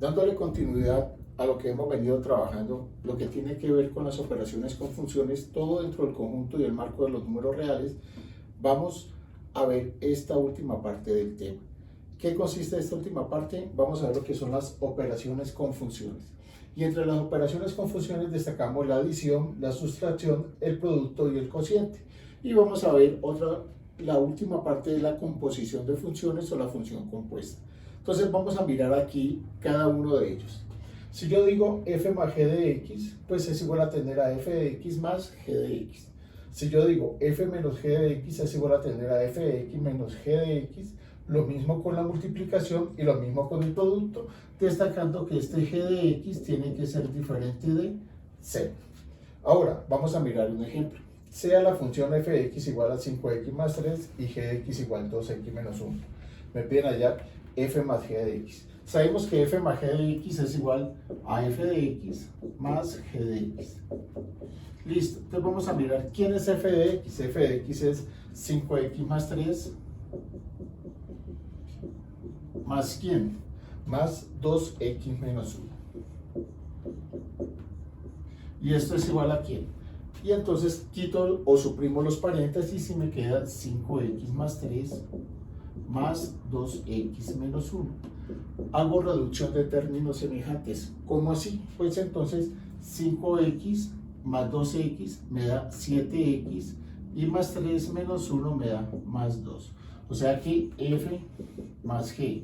dándole continuidad a lo que hemos venido trabajando, lo que tiene que ver con las operaciones con funciones, todo dentro del conjunto y el marco de los números reales, vamos a ver esta última parte del tema. ¿Qué consiste esta última parte? Vamos a ver lo que son las operaciones con funciones. Y entre las operaciones con funciones destacamos la adición, la sustracción, el producto y el cociente. Y vamos a ver la última parte de la composición de funciones o la función compuesta. Entonces vamos a mirar aquí cada uno de ellos. Si yo digo f más g de x, pues es igual a tener a f de x más g de x. Si yo digo f menos g de x es igual a tener a f de x menos g de x, lo mismo con la multiplicación y lo mismo con el producto, destacando que este g de x tiene que ser diferente de 0. Ahora, vamos a mirar un ejemplo. Sea la función f de x igual a 5x más 3 y g de x igual a 2x menos 1. Me piden hallar f más g de x. Sabemos que f más g de x es igual a f de x más g de x. Listo, entonces vamos a mirar quién es f de x. F de x es 5x más 3 más quién, más 2x menos 1. Y esto es igual a quién. Y entonces quito o suprimo los paréntesis y me queda 5x más 3 más 2x menos 1. Hago reducción de términos semejantes. ¿Cómo así? Pues entonces 5x más 2x me da 7x y más 3 menos 1 me da más 2. O sea que f más g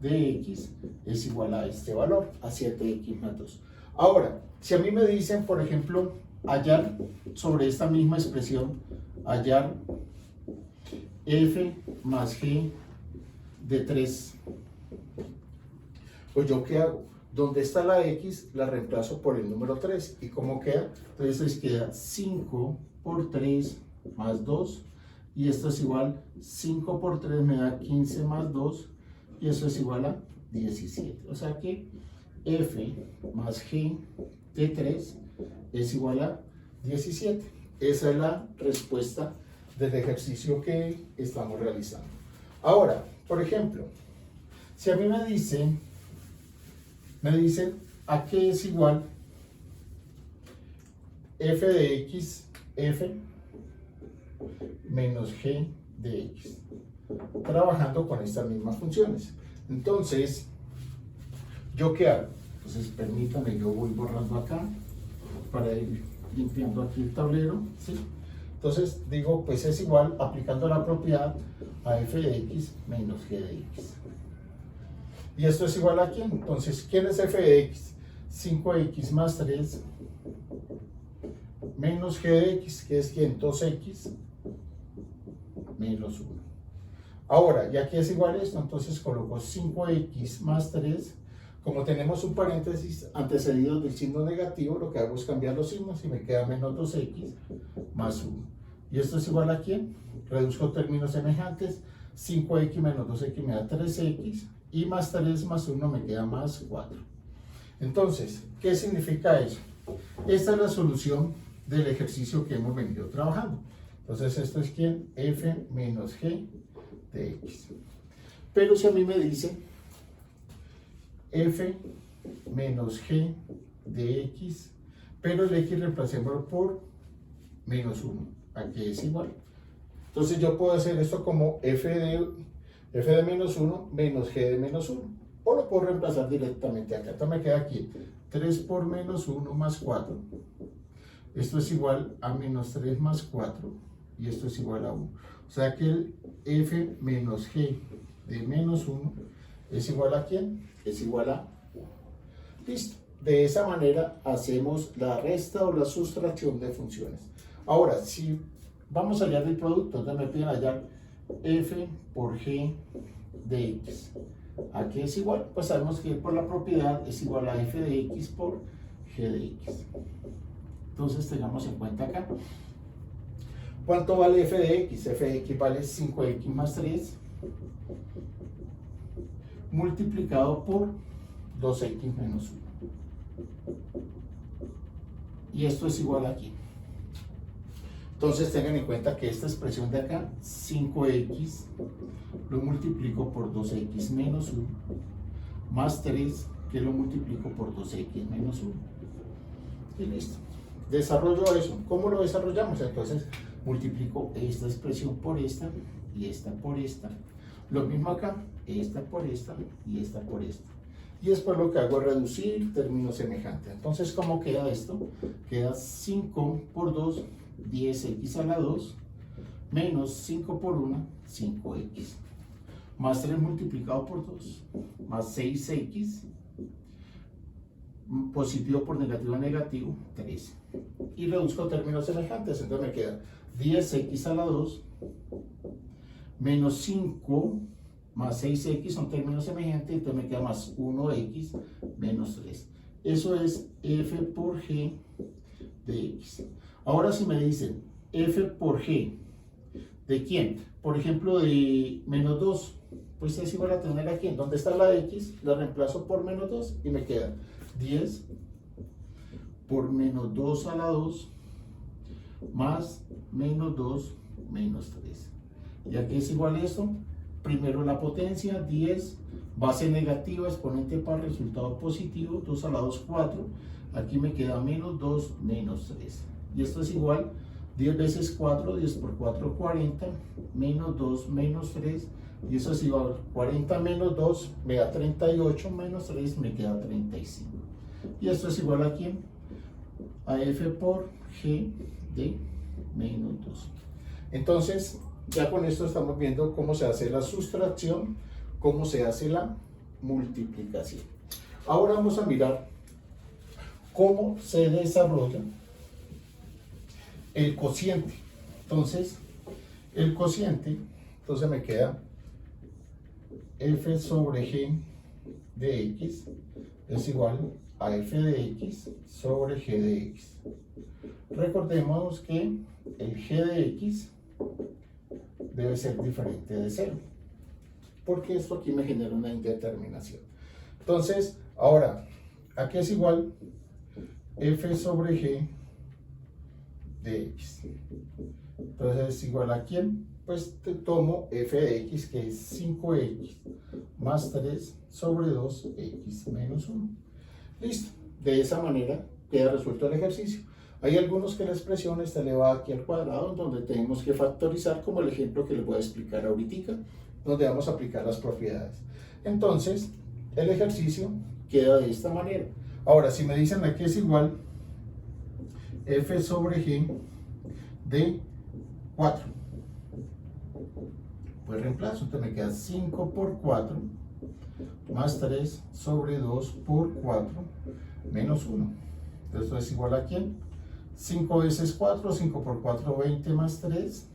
de x es igual a este valor, a 7x más 2. Ahora, si a mí me dicen, por ejemplo, hallar sobre esta misma expresión, hallar f más g de 3, pues yo ¿qué hago? Donde está la x, la reemplazo por el número 3. ¿Y cómo queda? Entonces queda 5 por 3 más 2. Y esto es igual, 5 por 3 me da 15 más 2. Y eso es igual a 17. O sea que f más g de 3 es igual a 17. Esa es la respuesta del ejercicio que estamos realizando. Ahora, por ejemplo, si a mí me dicen a qué es igual f de x, f menos g de x, trabajando con estas mismas funciones. Entonces, ¿yo qué hago? Entonces, permítanme, yo voy borrando acá para ir limpiando aquí el tablero, ¿sí? Entonces, digo, pues es igual, aplicando la propiedad, a f de x menos g de x. ¿Y esto es igual a quién? Entonces, ¿quién es f de x? 5x más 3 menos g de x, que es quién? 2x menos 1. Ahora, y aquí es igual a esto, entonces coloco 5x más 3. Como tenemos un paréntesis antecedido del signo negativo, lo que hago es cambiar los signos y me queda menos 2x más 1. ¿Y esto es igual a quién? Reduzco términos semejantes. 5x menos 2x me da 3x y más 3 más 1 me queda más 4. Entonces, ¿qué significa eso? Esta es la solución del ejercicio que hemos venido trabajando. Entonces, esto es quién? F menos g de x. Pero si a mí me dice f menos g de x, pero el x reemplacémoslo por menos 1, aquí es igual. Entonces yo puedo hacer esto como f de menos 1 menos g de menos 1, o lo puedo reemplazar directamente acá. Entonces me queda aquí 3 por menos 1 más 4. Esto es igual a menos 3 más 4, y esto es igual a 1. O sea que el f menos g de menos 1 es igual a ¿quién? Es igual a 1. Listo. De esa manera hacemos la resta o la sustracción de funciones. Ahora, si vamos a hallar el producto, entonces me piden hallar f por g de x. ¿A qué es igual? Pues sabemos que por la propiedad es igual a f de x por g de x. Entonces tengamos en cuenta acá. ¿Cuánto vale f de x? F de x vale 5x más 3 multiplicado por 2x menos 1. Y esto es igual a aquí. Entonces tengan en cuenta que esta expresión de acá, 5x, lo multiplico por 2x menos 1, más 3 que lo multiplico por 2x menos 1. Y listo. Desarrollo eso. ¿Cómo lo desarrollamos? Entonces multiplico esta expresión por esta y esta por esta. Lo mismo acá, esta por esta y esta por esta. Y después lo que hago es reducir términos semejantes. Entonces, ¿cómo queda esto? Queda 5 por 2, 10x a la 2, menos 5 por 1, 5x. Más 3 multiplicado por 2, más 6x, positivo por negativo, negativo, 13. Y reduzco términos semejantes, entonces me queda 10x a la 2, menos 5, más 6x son términos semejantes, entonces me queda más 1x menos 3. Eso es f por g de x. Ahora si me dicen f por g, ¿de quién? Por ejemplo, de menos 2, pues es igual a tener aquí, donde está la x, la reemplazo por menos 2 y me queda 10 por menos 2 a la 2 más menos 2 menos 3. ¿Y aquí es igual a esto? Primero la potencia, 10, base negativa, exponente par, resultado positivo, 2 a la 2, 4. Aquí me queda menos 2 menos 3. Y esto es igual, 10 veces 4, 10 por 4, 40, menos 2 menos 3. Y eso es igual, 40 menos 2 me da 38, menos 3 me queda 35. Y esto es igual a ¿quién? A f por g de menos 2. Entonces, ya con esto estamos viendo cómo se hace la sustracción, cómo se hace la multiplicación. Ahora vamos a mirar cómo se desarrolla el cociente. Entonces, el cociente, entonces me queda f sobre g de x es igual a f de x sobre g de x. Recordemos que el g de x debe ser diferente de 0, porque esto aquí me genera una indeterminación. Entonces, ahora, aquí es igual f sobre g de x. Entonces es igual a ¿quién? Pues te tomo f de x, que es 5x más 3 sobre 2x menos 1. Listo. De esa manera queda resuelto el ejercicio. Hay algunos que la expresión está elevada aquí al cuadrado, donde tenemos que factorizar, como el ejemplo que les voy a explicar ahorita, donde vamos a aplicar las propiedades. Entonces, el ejercicio queda de esta manera. Ahora, si me dicen aquí es igual f sobre g de 4, pues reemplazo, entonces me queda 5 por 4 más 3 sobre 2 por 4 menos 1. Entonces esto es igual a ¿quién? 5 veces 4, 5 por 4, 20 más 3,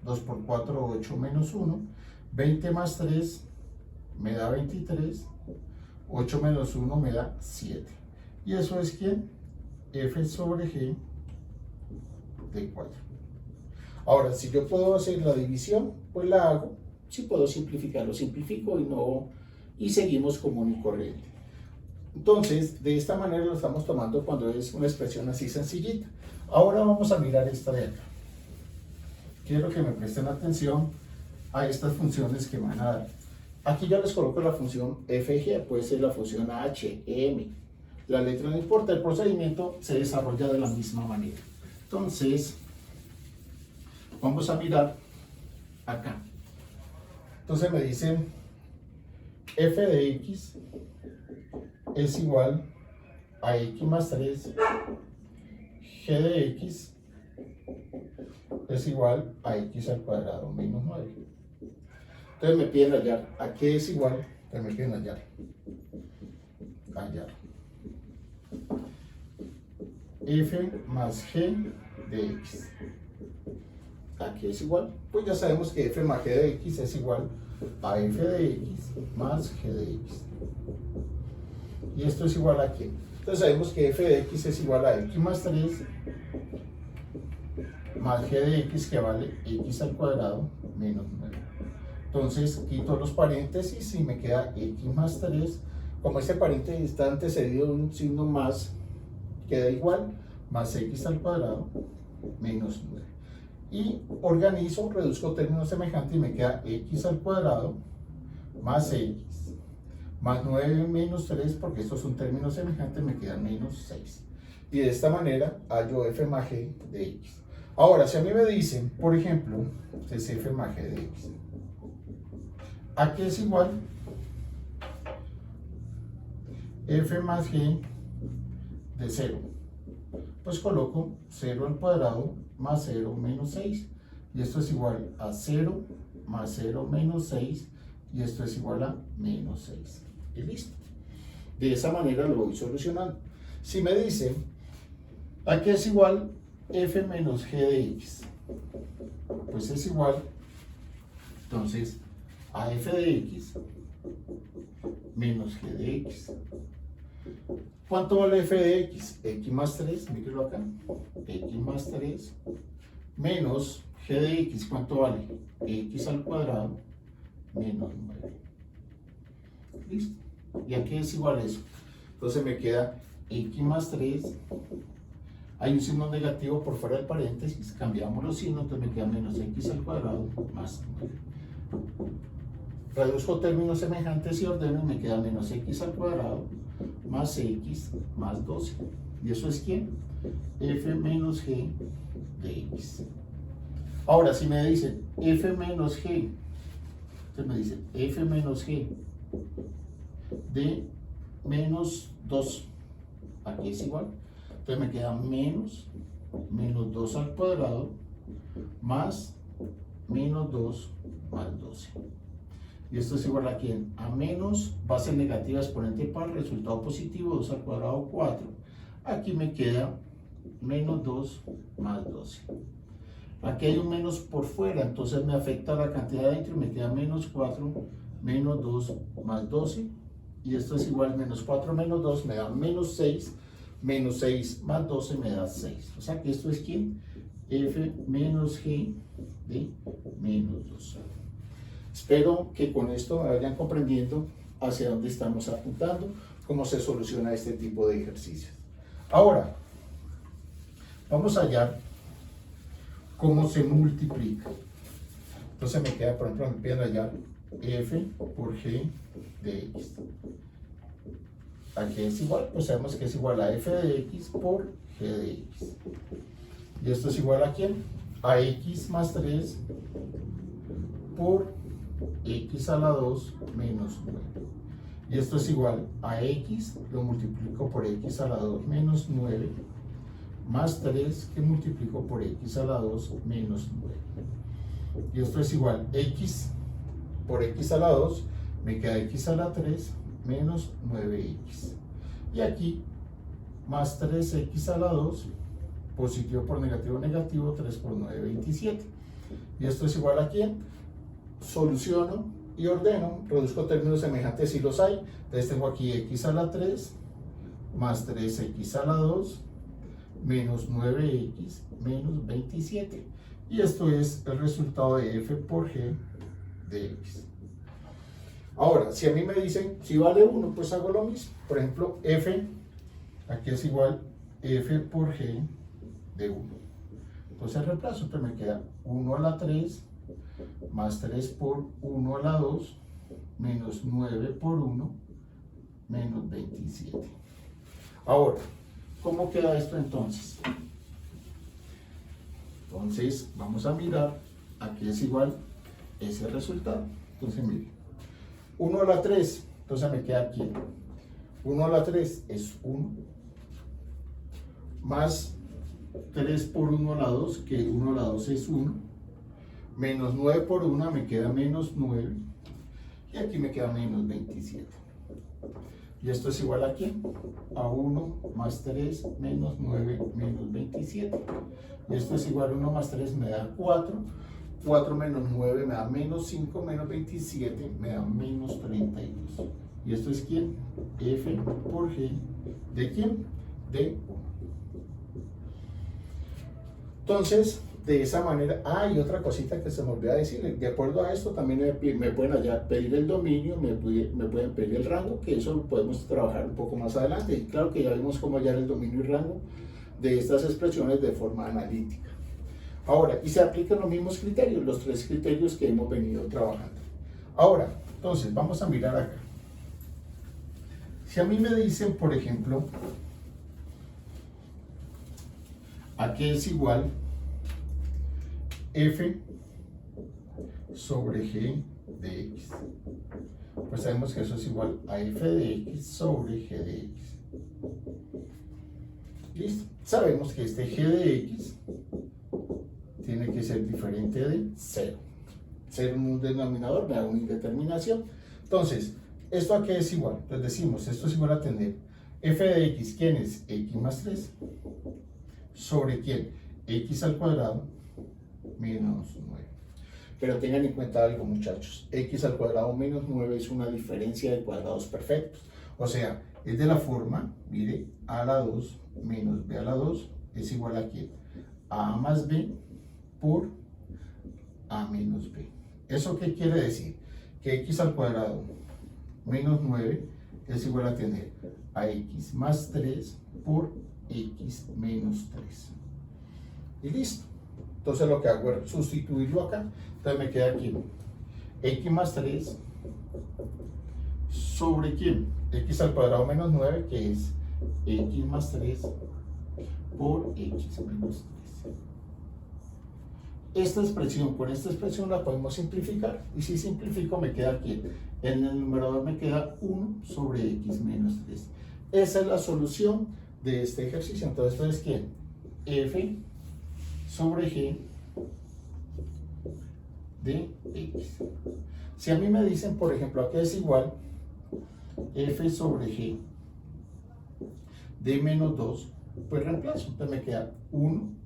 2 por 4, 8 menos 1, 20 más 3 me da 23, 8 menos 1 me da 7. Y eso es ¿quién? F sobre G de 4. Ahora, si yo puedo hacer la división, pues la hago. Si puedo simplificar, lo simplifico y seguimos común y corriente. Entonces, de esta manera lo estamos tomando cuando es una expresión así sencillita. Ahora vamos a mirar esta de acá. Quiero que me presten atención a estas funciones que van a dar. Aquí ya les coloco la función f de g, puede ser la función h, m. La letra no importa, el procedimiento se desarrolla de la misma manera. Entonces, vamos a mirar acá. Entonces me dicen f de x es igual a x más 3, g de x es igual a x al cuadrado menos 9. Entonces me piden hallar a qué es igual, entonces me piden hallar f más g de x. ¿A qué es igual? Pues ya sabemos que f más g de x es igual a f de x más g de x. ¿Y esto es igual a qué? Entonces sabemos que f de x es igual a x más 3 más g de x, que vale x al cuadrado menos 9. Entonces quito los paréntesis y me queda x más 3. Como este paréntesis está antecedido de un signo más, queda igual, más x al cuadrado menos 9. Y organizo, reduzco términos semejantes y me queda x al cuadrado más x más 9 menos 3, porque estos son términos semejantes, me queda menos 6. Y de esta manera hallo f más g de x. Ahora, si a mí me dicen, por ejemplo, es f más g de x, ¿a qué es igual? F más g de 0. Pues coloco 0 al cuadrado más 0 menos 6. Y esto es igual a 0 más 0 menos 6. Y esto es igual a menos 6. Y listo. De esa manera lo voy solucionando. Si me dicen, ¿a qué es igual f menos g de x? Pues es igual, entonces, a f de x menos g de x. ¿Cuánto vale f de x? X más 3, mírenlo acá, x más 3, menos g de x, ¿cuánto vale? X al cuadrado menos 9. ¿Listo? ¿Y a qué es igual eso? Entonces me queda x más 3, hay un signo negativo por fuera del paréntesis, cambiamos los signos, entonces me queda menos x al cuadrado más 9. Reduzco términos semejantes y ordeno y me queda menos x al cuadrado más x más 12. ¿Y eso es quién? F menos g de x. Ahora, si me dicen f menos g, entonces me dicen f menos g de menos 2. Aquí es igual. Entonces me queda menos 2 al cuadrado más menos 2 más 12. Y esto es igual a quién? A menos base negativa exponente par, resultado positivo, 2 al cuadrado 4. Aquí me queda menos 2 más 12. Aquí hay un menos por fuera, entonces me afecta la cantidad dentro y me queda menos 4 menos 2 más 12. Y esto es igual a menos 4 menos 2 me da menos 6. Menos 6 más 12 me da 6. O sea que esto es quién? F menos g de menos 2. Espero que con esto vayan comprendiendo hacia dónde estamos apuntando, cómo se soluciona este tipo de ejercicios. Ahora, vamos a hallar cómo se multiplica. Entonces me queda, por ejemplo, me piden hallar f por g de x. Aquí es igual, pues sabemos que es igual a f de x por g de x. ¿Y esto es igual a quién? A x más 3 por x a la 2 menos 9. Y esto es igual a x, lo multiplico por x a la 2 menos 9, más 3 que multiplico por x a la 2 menos 9. Y esto es igual a x por x a la 2, me queda x a la 3 menos 9x. Y aquí, más 3x a la 2, positivo por negativo, negativo, 3 por 9, 27. Y esto es igual a quién? Soluciono y ordeno, reduzco términos semejantes si los hay. Entonces tengo aquí x a la 3, más 3x a la 2, menos 9x, menos 27. Y esto es el resultado de f por g de x. Ahora, si a mí me dicen, si vale 1, pues hago lo mismo. Por ejemplo, f, aquí es igual f por g de 1. Entonces reemplazo, entonces me queda 1 a la 3, más 3 por 1 a la 2, menos 9 por 1, menos 27. Ahora, ¿cómo queda esto entonces? Entonces, vamos a mirar, aquí es igual ese resultado. Entonces, miren. 1 a la 3, entonces me queda aquí. 1 a la 3 es 1, más 3 por 1 a la 2, que 1 a la 2 es 1, menos 9 por 1 me queda menos 9, y aquí me queda menos 27. Y esto es igual a ¿quién? A 1 más 3 menos 9 menos 27. Y esto es igual a 1 más 3 me da 4. 4 menos 9 me da menos 5 menos 27 me da menos 32. ¿Y esto es quién? F por G. ¿De quién? De 1. Entonces, de esa manera, y otra cosita que se me olvidó decir, de acuerdo a esto también me pueden allá pedir el dominio, me pueden pedir el rango, que eso lo podemos trabajar un poco más adelante. Y claro que ya vimos cómo hallar el dominio y rango de estas expresiones de forma analítica. Ahora, y se aplican los mismos criterios, los 3 criterios que hemos venido trabajando. Ahora, entonces, vamos a mirar acá. Si a mí me dicen, por ejemplo, a qué es igual f sobre g de x, pues sabemos que eso es igual a f de x sobre g de x. ¿Listo? Sabemos que este g de x tiene que ser diferente de 0. 0 en un denominador me da una indeterminación. Entonces, ¿esto a qué es igual? Pues decimos, esto es igual a tener f de x, ¿quién es? X más 3, sobre ¿quién? X al cuadrado menos 9. Pero tengan en cuenta algo, muchachos, x al cuadrado menos 9 es una diferencia de cuadrados perfectos. O sea, es de la forma, mire, a a la 2 menos b a la 2 es igual a ¿quién? A más b por a menos b. ¿Eso qué quiere decir? Que x al cuadrado menos 9 es igual a tener a x más 3 por x menos 3. Y listo. Entonces lo que hago es sustituirlo acá. Entonces me queda aquí x más 3 sobre ¿quién? X al cuadrado menos 9, que es x más 3 por x menos 3. Esta expresión, con esta expresión la podemos simplificar. Y si simplifico me queda aquí, en el numerador me queda 1 sobre x menos 3. Esa es la solución de este ejercicio. Entonces, ¿esto es quién? F sobre g de x. Si a mí me dicen, por ejemplo, ¿a qué es igual f sobre g de menos 2? Pues reemplazo. Entonces me queda 1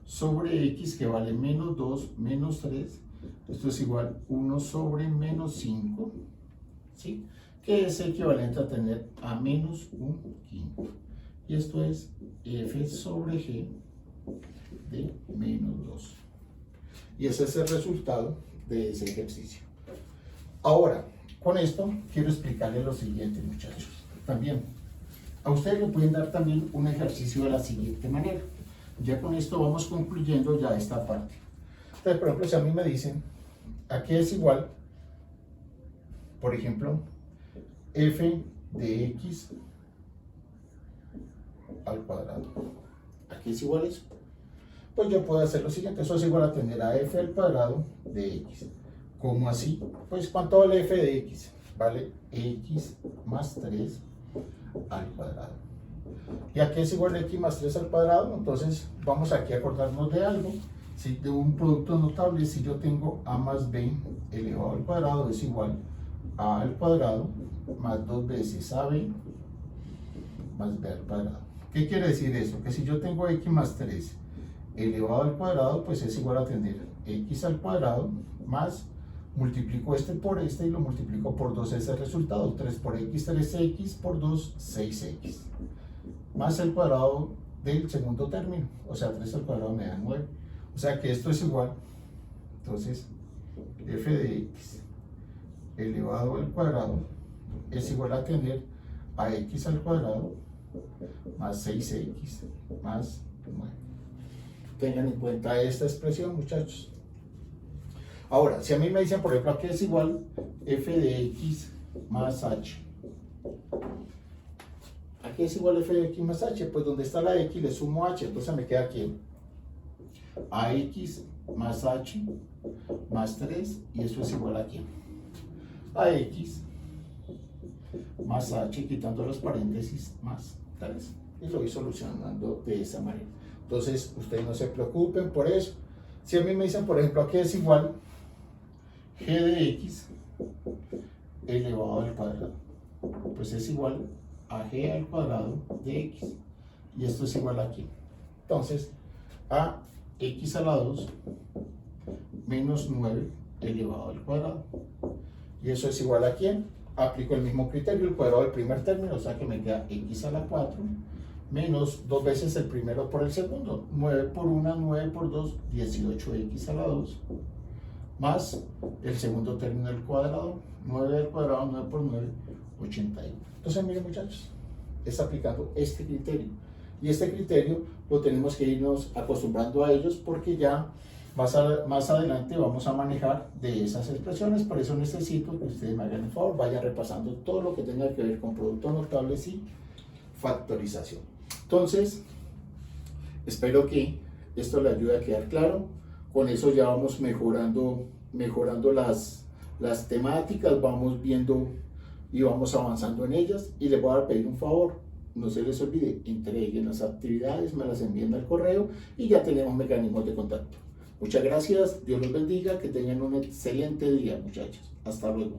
sobre x, que vale menos 2 menos 3. Esto es igual 1 sobre menos 5, ¿sí? Que es equivalente a tener a menos un quinto. Y esto es f sobre g de menos 2. Y ese es el resultado de ese ejercicio. Ahora, con esto quiero explicarles lo siguiente, muchachos. También, a ustedes le pueden dar también un ejercicio de la siguiente manera. Ya con esto vamos concluyendo ya esta parte. Entonces, por ejemplo, si a mí me dicen, ¿a qué es igual? Por ejemplo, f de x al cuadrado. ¿A qué es igual eso? Pues yo puedo hacer lo siguiente, eso es igual a tener a f al cuadrado de x. ¿Cómo así? Pues ¿cuánto vale f de x? Vale x más 3 al cuadrado. ¿Y a qué es igual x más 3 al cuadrado? Entonces vamos aquí a acordarnos de algo, ¿sí? De un producto notable. Si yo tengo a más b elevado al cuadrado es igual a al cuadrado más 2 veces ab más b al cuadrado. ¿Qué quiere decir eso? Que si yo tengo x más 3 elevado al cuadrado, pues es igual a tener x al cuadrado más, multiplico este por este y lo multiplico por 2, es el resultado. 3 por x, 3x, por 2, 6x. Más el cuadrado del segundo término, o sea, 3 al cuadrado me da 9. O sea que esto es igual, entonces, f de x elevado al cuadrado es igual a tener a x al cuadrado más 6x más 9. Tengan en cuenta esta expresión, muchachos. Ahora, si a mí me dicen, por ejemplo, ¿a qué es igual f de x más h? ¿A qué es igual f de x más h? Pues donde está la x le sumo h, entonces me queda aquí ax más h más 3, y eso es igual a ¿quién? A x más h, quitando los paréntesis, más 3. Y lo voy solucionando de esa manera. Entonces, ustedes no se preocupen por eso. Si a mí me dicen, por ejemplo, ¿a qué es igual g de x elevado al cuadrado? Pues es igual a g al cuadrado de x. Y esto es igual a ¿quién? Entonces, a x a la 2 menos 9 elevado al cuadrado. Y eso es igual a ¿quién? Aplico el mismo criterio, el cuadrado del primer término, o sea que me queda x a la 4 menos 2 veces el primero por el segundo. 9 por 1, 9 por 2, 18x a la 2, más el segundo término del cuadrado, 9 al cuadrado, 9 por 9, 81. Entonces, miren, muchachos, es aplicando este criterio. Y este criterio lo tenemos que irnos acostumbrando a ellos, porque ya Más adelante vamos a manejar de esas expresiones, por eso necesito que ustedes me hagan el favor, vayan repasando todo lo que tenga que ver con productos notables y factorización. Entonces, espero que esto le ayude a quedar claro. Con eso ya vamos mejorando las temáticas, vamos viendo y vamos avanzando en ellas. Y les voy a pedir un favor, no se les olvide, entreguen las actividades, me las envíen al correo y ya tenemos mecanismos de contacto. Muchas gracias, Dios los bendiga, que tengan un excelente día, muchachos. Hasta luego.